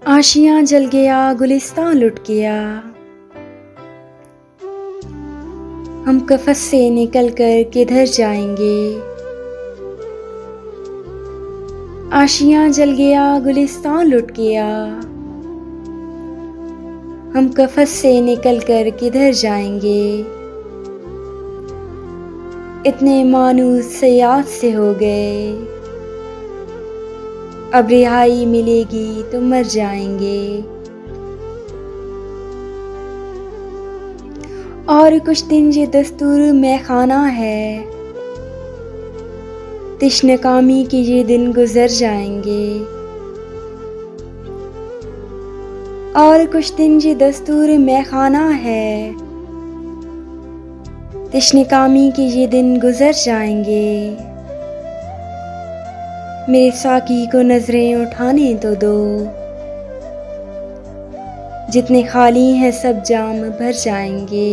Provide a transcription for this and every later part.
आशियाँ जल गया, गुलिस्तां लुट गया। हम कफ़स से निकल कर किधर जाएंगे। आशियाँ जल गया, गुलिस्तां लुट गया। हम कफ़स से निकल कर किधर जाएंगे। इतने मानूस सयाद से हो गए, अब रिहाई मिलेगी तो मर जाएंगे। और कुछ दिन ये दस्तूर मैखाना है, तिश्नकामी के ये दिन गुजर जाएंगे। और कुछ दिन ये दस्तूर मैखाना है, तिश्नकामी के ये दिन गुजर जाएंगे। मेरे साकी को नजरें उठाने तो दो, जितने खाली हैं सब जाम भर जाएंगे।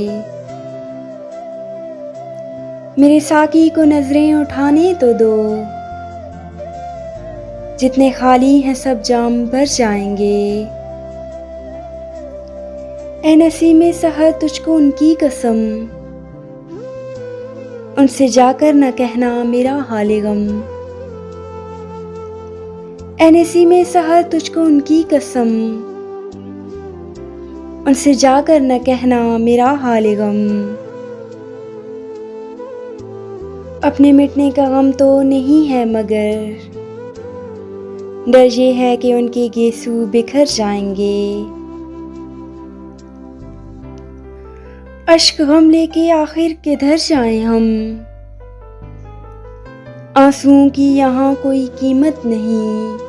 मेरे साकी को नजरें उठाने तो दो, जितने खाली हैं सब जाम भर जाएंगे। ऐ नसीमे सहर तुझको उनकी कसम, उनसे जाकर न कहना मेरा हाले गम। ऐ नसीमे सहर तुझको उनकी कसम, उनसे जाकर न कहना मेरा हाले गम। अपने मिटने का गम तो नहीं है मगर डर ये है कि उनके गेसू बिखर जाएंगे। अश्क गम लेके आखिर किधर जाएं हम, आंसुओं की यहाँ कोई कीमत नहीं।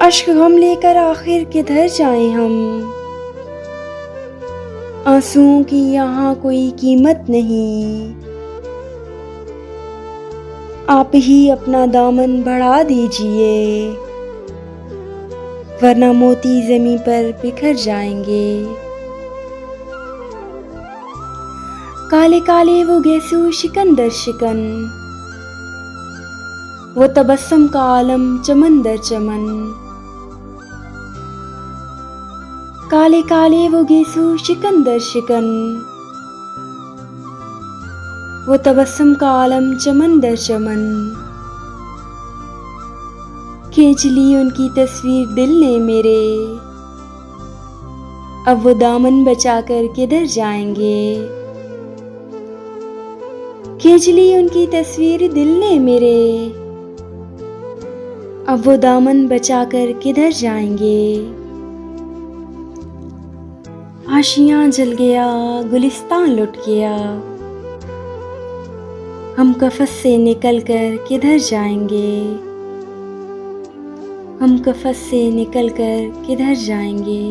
अश्क गम लेकर आखिर किधर जाएं हम, आंसुओं की यहाँ कोई कीमत नहीं। आप ही अपना दामन बढ़ा दीजिए, वरना मोती ज़मीं पर बिखर जाएंगे। काले काले वो गेसू शिकन दर शिकन, वो तबस्सुम का आलम चमन दर चमन। काले काले वो गेसू शिकन दर शिकन, वो तबस्सुम का आलम चमन दर चमन। खींच ली उनकी तस्वीर दिल ने मेरे, अब वो दामन बचाकर किधर जाएंगे। खींच ली उनकी तस्वीर दिल ने मेरे, अब वो दामन बचाकर किधर जाएंगे। आशियाँ जल गया, गुलिस्तां लुट गया। हम कफ़स से निकल कर किधर जाएंगे। हम कफ़स से निकल कर किधर जाएंगे।